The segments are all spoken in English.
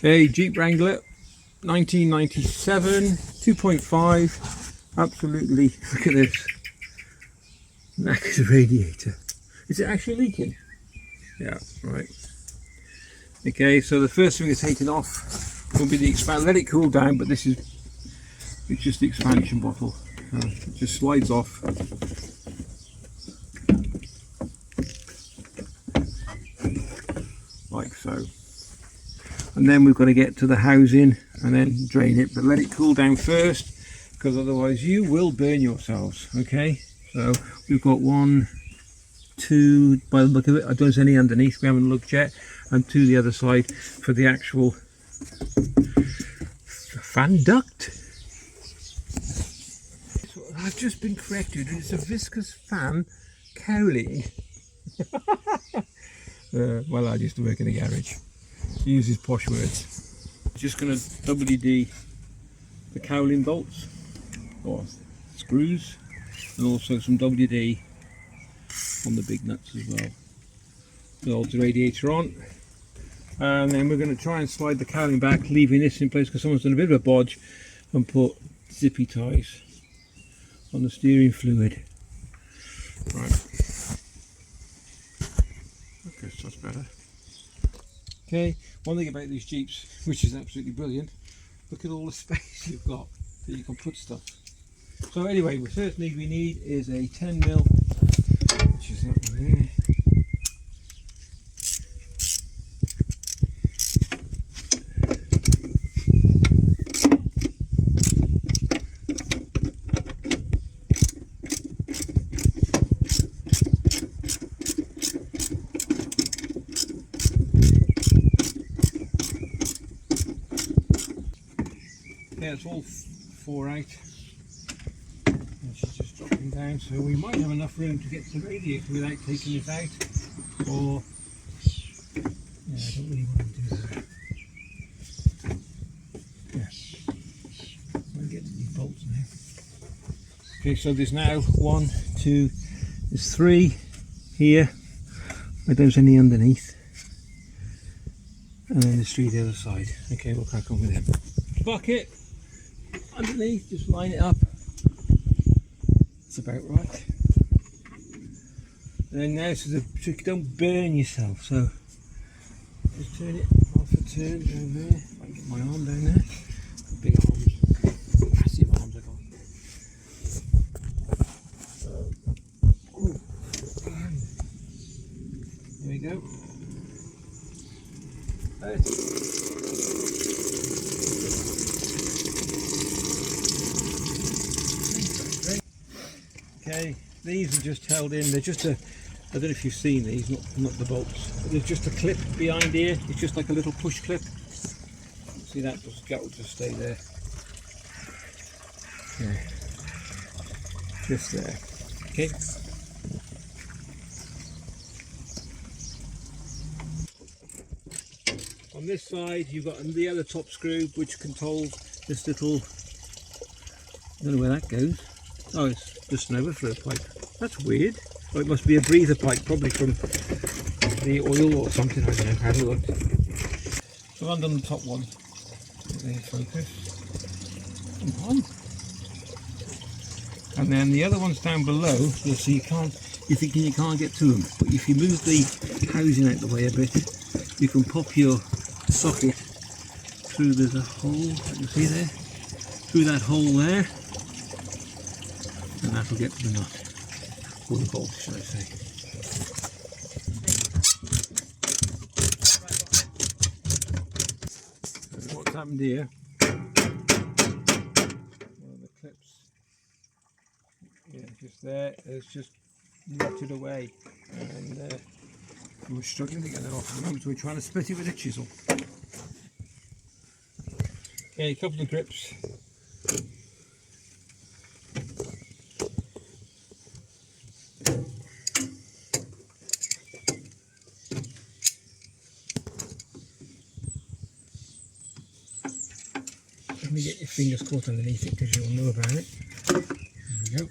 A Jeep Wrangler 1997 2.5. Absolutely, look at this. Knackered the radiator. Is it actually leaking? Yeah, right. Okay, so the first thing it's taken off will be the expand. Let it cool down, but it's just the expansion bottle. It just slides off. Like so. And then we've got to get to the housing and then drain it, but let it cool down first, because otherwise you will burn yourselves. Okay, so we've got 1, 2, by the look of it, I don't see any underneath, we haven't looked yet, and 2 the other side for the actual fan duct. I've just been corrected, it's a viscous fan cowling. Well, I used to work in a garage. He uses posh words. Just going to WD the cowling bolts or screws, and also some WD on the big nuts as well. Hold the radiator on, and then we're going to try and slide the cowling back, leaving this in place because someone's done a bit of a bodge and put zippy ties on the steering fluid. Right. Okay, so that's better. Okay, one thing about these Jeeps, which is absolutely brilliant, look at all the space you've got that you can put stuff. So anyway, the first thing we need is a 10mm, which is that one there. Yeah, it's all 4 out, and she's just dropping down, so we might have enough room to get to the radiator without taking it out, or yeah, I don't really want to do that. Yeah, we'll get to these bolts now. Okay, so there's now 1, 2, there's 3 here, I don't see any underneath, and then there's 3 the other side. Okay, we'll crack on with them. Bucket underneath, just line it up. That's about right. And then now, so you don't burn yourself, so just turn it half a turn down there. If I can get my arm down there. Big arms, massive arms I got. There we go. Okay, these are just held in. They're just a, I don't know if you've seen these, not the bolts. But there's just a clip behind here. It's just like a little push clip. See that? That will just stay there. Yeah. Just there. Okay. On this side, you've got the other top screw, which controls this little. I don't know where that goes. Oh, it's just an overflow pipe. That's weird. Oh, it must be a breather pipe, probably from the oil or something. I don't know. Have a look. So I've done the top one. Focus. Come on. And then the other ones down below. You'll see you're thinking you can't get to them, but if you move the housing out the way a bit, you can pop your socket through. There's a hole. You can see there. Through that hole there. And that'll get to the nut, or the bolt, should I say. So what's happened here? One of the clips, yeah, just there, it's just rotted away, and we're struggling to get that off at the moment, so we're trying to split it with a chisel. Okay, a couple of grips. Let me get your fingers caught underneath it because you'll know about it. There we go.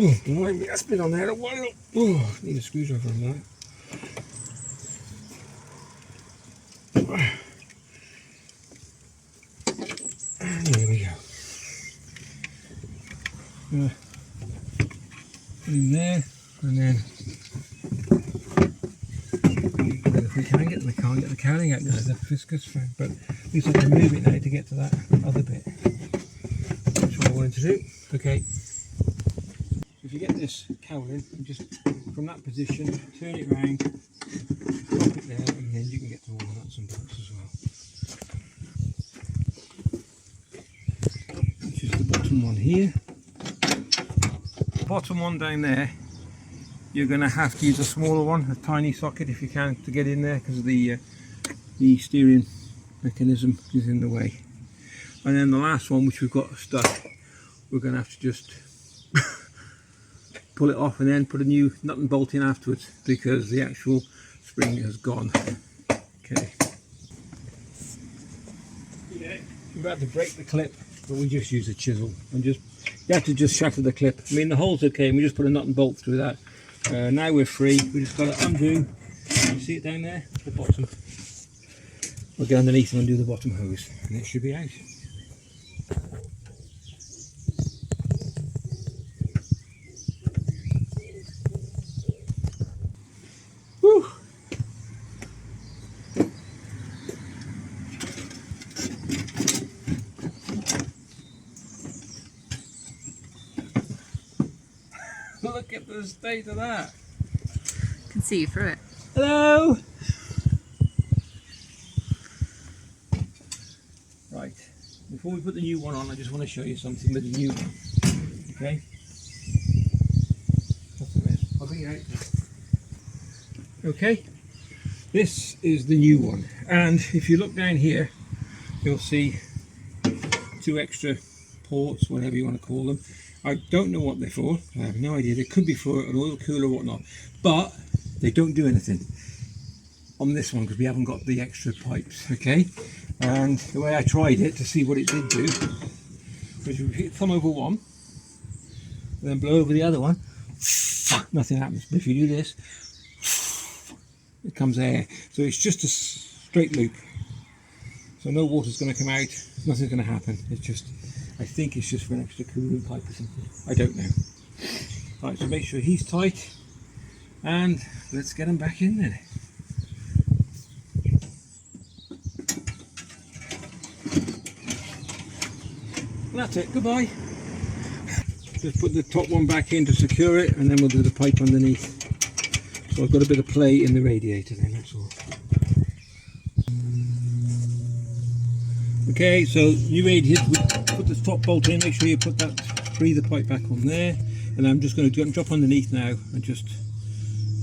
Oh, blimey, that's been on there a while. Oh, need a screwdriver on that. And there we go. Put in there, and then if we can get the cowling out, this is a viscous thread, but at least I can move it now to get to that other bit. That's what I wanted to do. Okay. If you get this cowling, and just from that position, turn it round, drop it there, and then you can get to all the nuts and bolts as well. Which is the bottom one here. Bottom one down there, you're going to have to use a smaller one, a tiny socket if you can, to get in there, because the steering mechanism is in the way. And then the last one, which we've got stuck, we're going to have to just pull it off and then put a new nut and bolt in afterwards, because the actual spring has gone. Okay. Yeah, we're about to break the clip, but we just use a chisel and just, you have to just shatter the clip. I mean, the hole's okay, and we just put a nut and bolt through that. Now we're free. We just got to undo. You see it down there, the bottom. We'll get underneath and undo the bottom hose, and it should be out. Woo! Look at the state of that. I can see you through it. Hello! Right, before we put the new one on, I just want to show you something with the new one. Okay? That's a mess. I'll bring it out. Okay, this is the new one, and if you look down here, you'll see 2 extra ports, whatever you want to call them. I don't know what they're for. I have no idea. They could be for an oil cooler or whatnot, but they don't do anything on this one because we haven't got the extra pipes. Okay, and the way I tried it to see what it did do was you hit thumb over one, then blow over the other one, nothing happens. But if you do this, it comes air. So it's just a straight loop. So no water's going to come out, nothing's going to happen. It's just, I think it's just for an extra cooling pipe or something. I don't know. Right, so make sure he's tight, and let's get him back in then. And that's it, goodbye. Just put the top one back in to secure it, and then we'll do the pipe underneath. So I've got a bit of play in the radiator then, that's all. Okay, so new radiator, put the top bolt in, make sure you put that breather pipe back on there, and I'm just going to drop underneath now and just,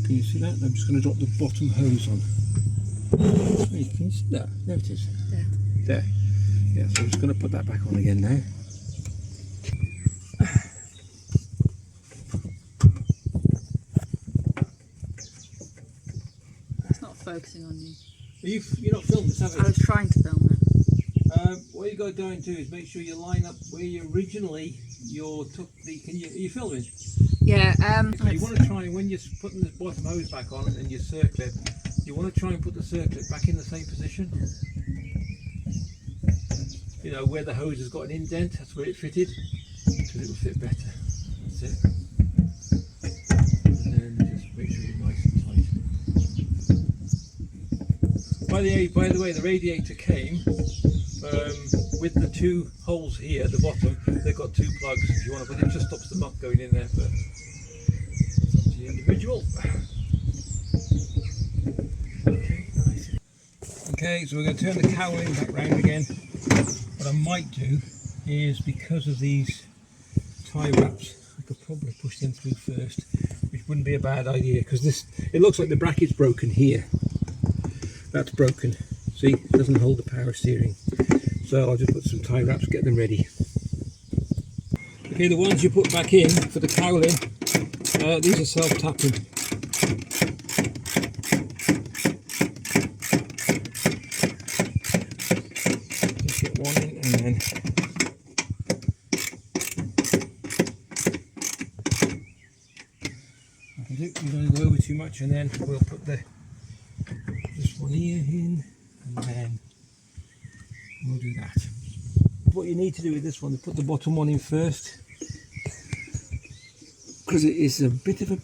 can you see that? I'm just going to drop the bottom hose on. Hey, can you see that? There it is. There. Yeah, so I'm just going to put that back on again now. It's not focusing on you. You're not filming this, have you? I was trying to film it. What you got to do is make sure you line up where you originally took the. Are you filming? Yeah. So you want to try, when you're putting the bottom hose back on and you circlip, you want to try and put the circlip back in the same position. You know, where the hose has got an indent, that's where it fitted, because it will fit better. That's it. And then just make sure you're nice and tight. By the way, the radiator came with the 2 holes here at the bottom. They've got 2 plugs if you want to, but it just stops the muck going in there, but it's up to the individual. Okay, nice. Okay, so we're going to turn the cowling back round again. What I might do is, because of these tie wraps, I could probably push them through first, which wouldn't be a bad idea, because it looks like the bracket's broken here. That's broken. See, it doesn't hold the power steering. So I'll just put some tie wraps, get them ready. Okay, the ones you put back in for the cowling, these are self-tapping. Just get one in and then You don't go over too much, and then we'll put this one here in, and then we'll do that. What you need to do with this one is put the bottom one in first, because it is a bit of a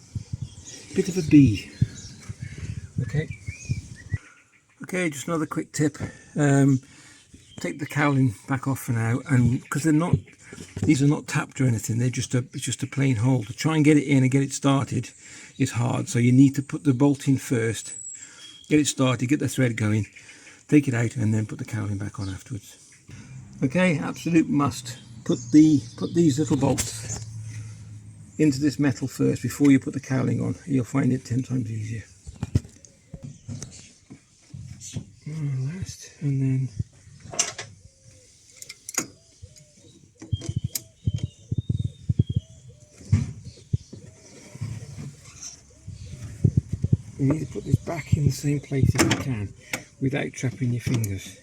bee. Okay, just another quick tip. Take the cowling back off for now, and because these are not tapped or anything, it's just a plain hole. To try and get it in and get it started is hard, so you need to put the bolt in first, get it started, get the thread going, take it out, and then put the cowling back on afterwards. Okay, absolute must. Put these little bolts into this metal first before you put the cowling on. You'll find it 10 times easier. Last, and then you need to put this back in the same place if you can, without trapping your fingers.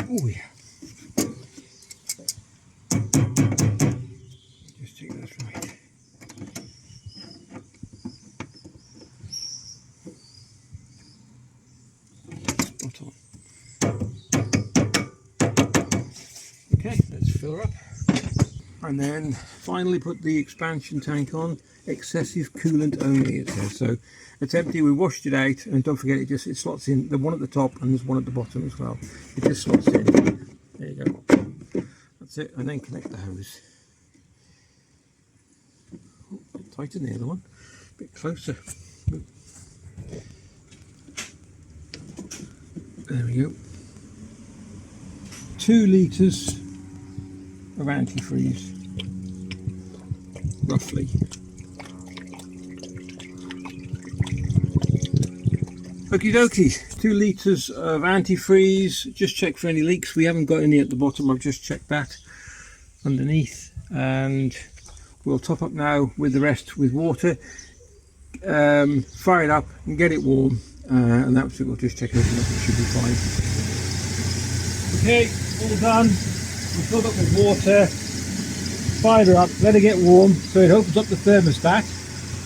Oh yeah. Just take that right. Spot on. Okay, let's fill her up. And then finally put the expansion tank on. Excessive coolant only, it says. So it's empty, we washed it out, and don't forget it slots in. The one at the top and there's one at the bottom as well. It just slots in. There you go. That's it, and then connect the hose. Oh, a bit tighter than the other one. A bit closer. There we go. 2 litres of antifreeze, roughly. Okie dokies, 2 litres of antifreeze. Just check for any leaks. We haven't got any at the bottom, I've just checked that underneath, and we'll top up now with the rest with water. Fire it up and get it warm, and that's it. We'll just check everything up, it should be fine. Okay, all done. We filled up with water, fired her up, let her get warm so it opens up the thermostat,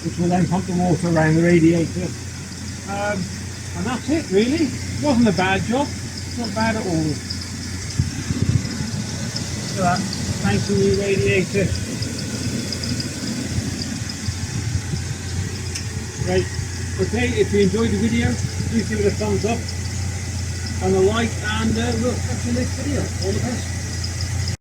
which will then pump the water around the radiator. And that's it really. It wasn't a bad job, not bad at all. So that nice new radiator. Right, okay, if you enjoyed the video, please give it a thumbs up and a like, and we'll catch you in the next video. All the best.